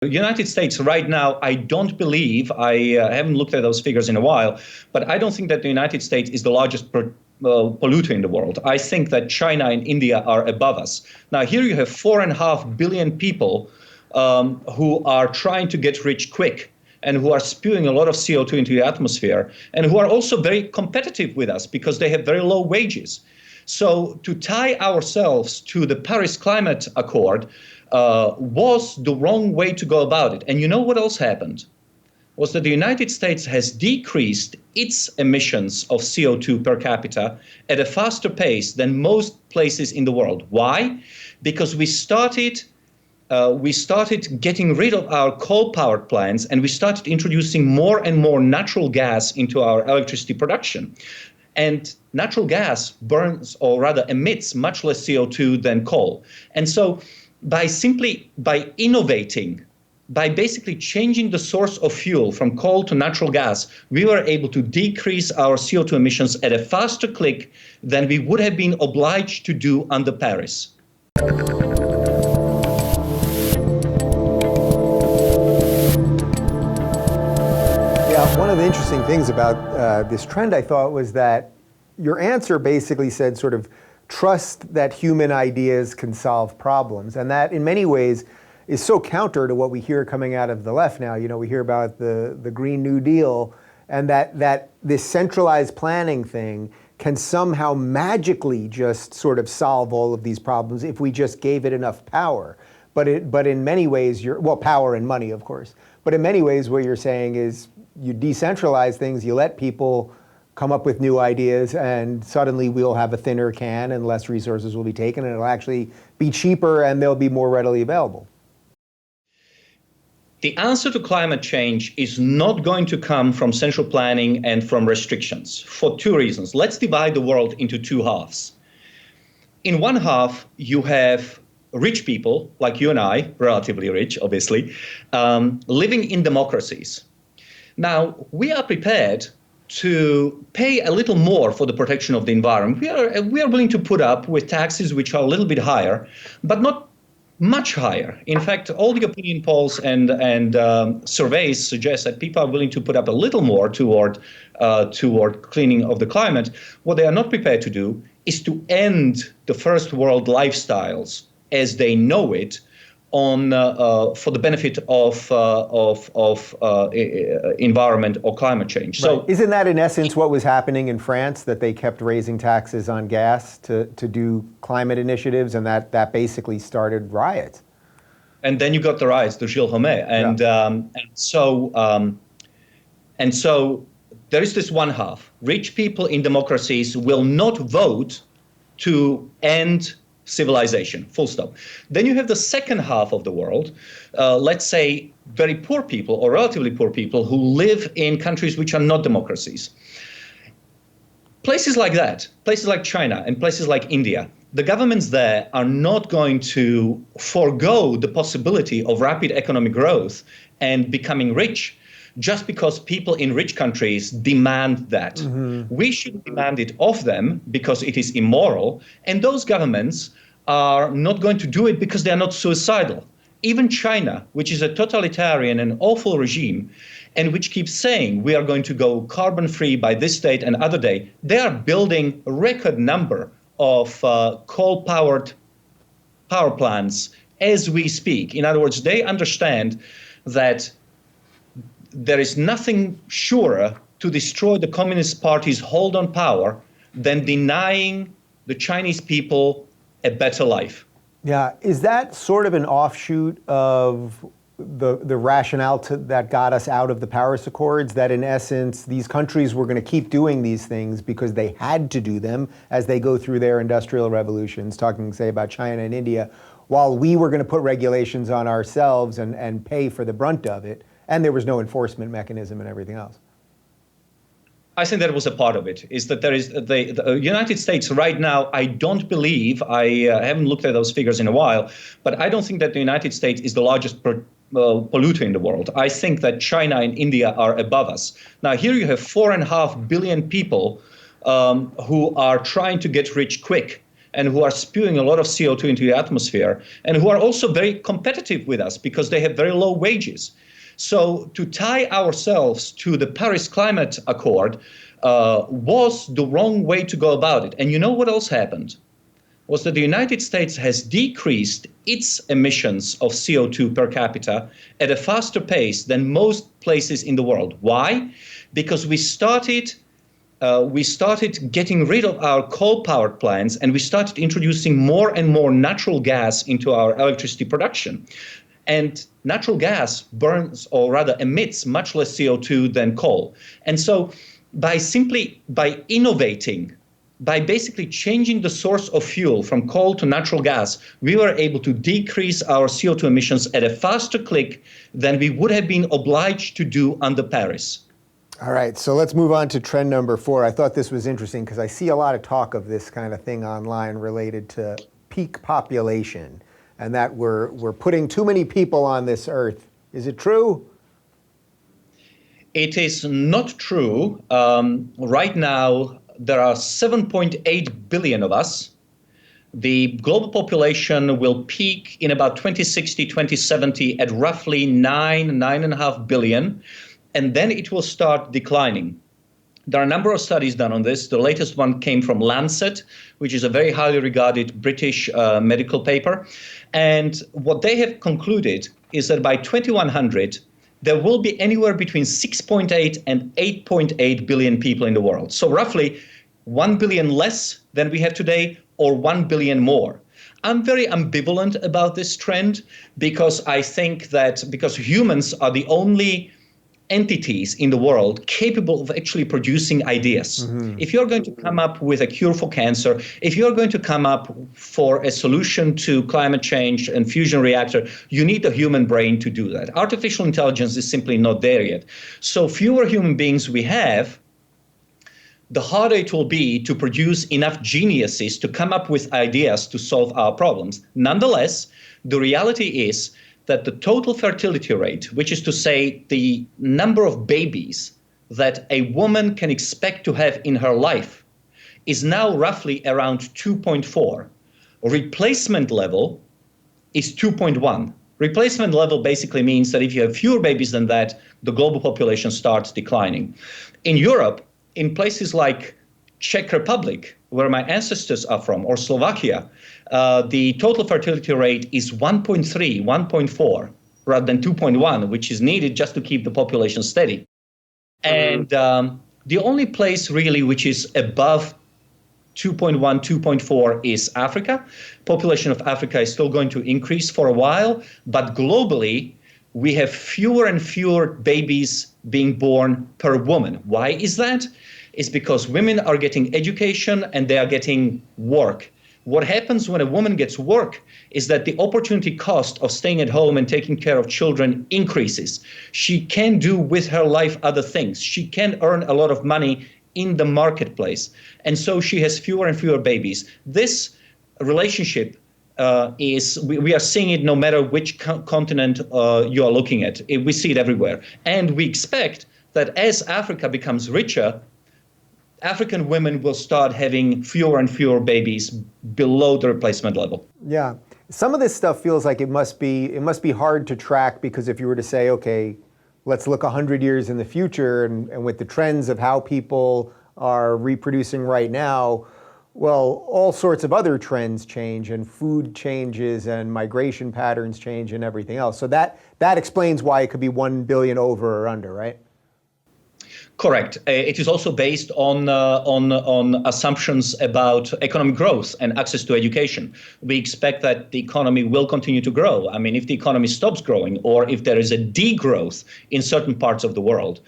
The United States right now, I don't believe, I haven't looked at those figures in a while, but I don't think that the United States is the largest polluter in the world. I think that China and India are above us. Now, here you have 4.5 billion people who are trying to get rich quick and who are spewing a lot of CO2 into the atmosphere and who are also very competitive with us because they have very low wages. So to tie ourselves to the Paris Climate Accord was the wrong way to go about it. And you know what else happened? Was that the United States has decreased its emissions of CO2 per capita at a faster pace than most places in the world. Why? Because we started getting rid of our coal-powered plants and we started introducing more and more natural gas into our electricity production. And natural gas burns, or rather emits, much less CO2 than coal. And so by innovating, by basically changing the source of fuel from coal to natural gas, we were able to decrease our CO2 emissions at a faster click than we would have been obliged to do under Paris. One of the interesting things about this trend, I thought, was that your answer basically said sort of trust that human ideas can solve problems. And that in many ways is so counter to what we hear coming out of the left now. You know, we hear about the Green New Deal and that this centralized planning thing can somehow magically just sort of solve all of these problems if we just gave it enough power. But in many ways, power and money, of course. But in many ways, what you're saying is you decentralize things, you let people come up with new ideas, and suddenly we'll have a thinner can and less resources will be taken, and it'll actually be cheaper and they'll be more readily available. The answer to climate change is not going to come from central planning and from restrictions for two reasons. Let's divide the world into two halves. In one half, you have rich people, like you and I, relatively rich, obviously, living in democracies. Now, we are prepared to pay a little more for the protection of the environment. We are willing to put up with taxes which are a little bit higher, but not much higher. In fact, all the opinion polls and surveys suggest that people are willing to put up a little more toward cleaning of the climate. What they are not prepared to do is to end the first world lifestyles as they know it for the benefit of environment or climate change. Right. So, isn't that in essence what was happening in France, that they kept raising taxes on gas to do climate initiatives, and that basically started riots? And then you got the riots, the Gilets Jaunes, and so there is this one half. Rich people in democracies will not vote to end civilization, full stop. Then you have the second half of the world, let's say very poor people or relatively poor people who live in countries which are not democracies. Places like that, places like China and places like India, the governments there are not going to forego the possibility of rapid economic growth and becoming rich just because people in rich countries demand that. Mm-hmm. We should demand it of them because it is immoral, and those governments are not going to do it because they are not suicidal. Even China, which is a totalitarian and awful regime, and which keeps saying we are going to go carbon-free by this date and other day, they are building a record number of coal-powered power plants as we speak. In other words, they understand that there is nothing surer to destroy the Communist Party's hold on power than denying the Chinese people a better life. Yeah, is that sort of an offshoot of the rationale that got us out of the Paris Accords, that in essence these countries were going to keep doing these things because they had to do them as they go through their industrial revolutions, talking, say, about China and India, while we were going to put regulations on ourselves and pay for the brunt of it, and there was no enforcement mechanism and everything else? I think that was a part of it, is that there is the United States right now, I don't believe, I haven't looked at those figures in a while, but I don't think that the United States is the largest polluter in the world. I think that China and India are above us. Now, here you have 4.5 billion people who are trying to get rich quick and who are spewing a lot of CO2 into the atmosphere, and who are also very competitive with us because they have very low wages. So to tie ourselves to the Paris Climate Accord was the wrong way to go about it. And you know what else happened? Was that the United States has decreased its emissions of CO2 per capita at a faster pace than most places in the world. Why? Because we started getting rid of our coal-powered plants, and we started introducing more and more natural gas into our electricity production. And natural gas burns, or rather emits, much less CO2 than coal. And so by innovating, by basically changing the source of fuel from coal to natural gas, we were able to decrease our CO2 emissions at a faster click than we would have been obliged to do under Paris. All right, so let's move on to trend number 4. I thought this was interesting because I see a lot of talk of this kind of thing online related to peak population, and that we're putting too many people on this earth. Is it true? It is not true. Right now, there are 7.8 billion of us. The global population will peak in about 2060, 2070 at roughly 9.5 billion, and then it will start declining. There are a number of studies done on this. The latest one came from Lancet, which is a very highly regarded British medical paper. And what they have concluded is that by 2100, there will be anywhere between 6.8 and 8.8 billion people in the world. So roughly 1 billion less than we have today, or 1 billion more. I'm very ambivalent about this trend because I think that because humans are the only entities in the world capable of actually producing ideas. Mm-hmm. If you're going to come up with a cure for cancer, if you're going to come up for a solution to climate change and fusion reactor, you need the human brain to do that. Artificial intelligence is simply not there yet. So fewer human beings we have, the harder it will be to produce enough geniuses to come up with ideas to solve our problems. Nonetheless, the reality is that the total fertility rate, which is to say the number of babies that a woman can expect to have in her life, is now roughly around 2.4. Replacement level is 2.1. Replacement level basically means that if you have fewer babies than that, the global population starts declining. In Europe, in places like Czech Republic, where my ancestors are from, or Slovakia, the total fertility rate is 1.3, 1.4, rather than 2.1, which is needed just to keep the population steady. And the only place really which is above 2.1, 2.4 is Africa. Population of Africa is still going to increase for a while, but globally, we have fewer and fewer babies being born per woman. Why is that? It's because women are getting education and they are getting work. What happens when a woman gets work is that the opportunity cost of staying at home and taking care of children increases. She can do with her life other things. She can earn a lot of money in the marketplace. And so she has fewer and fewer babies. This relationship we are seeing it no matter which continent you are looking at. We see it everywhere. And we expect that as Africa becomes richer, African women will start having fewer and fewer babies below the replacement level. Yeah. Some of this stuff feels like it must be hard to track, because if you were to say, okay, let's look 100 years in the future, and with the trends of how people are reproducing right now, well, all sorts of other trends change, and food changes, and migration patterns change, and everything else. So that explains why it could be 1 billion over or under, right? Correct. It is also based on assumptions about economic growth and access to education. We expect that the economy will continue to grow. I mean, if the economy stops growing, or if there is a degrowth in certain parts of the world,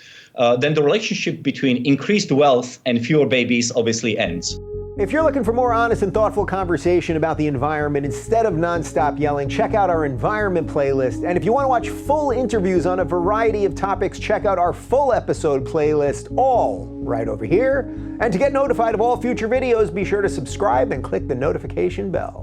then the relationship between increased wealth and fewer babies obviously ends. If you're looking for more honest and thoughtful conversation about the environment instead of nonstop yelling, check out our environment playlist. And if you want to watch full interviews on a variety of topics, check out our full episode playlist, all right over here. And to get notified of all future videos, be sure to subscribe and click the notification bell.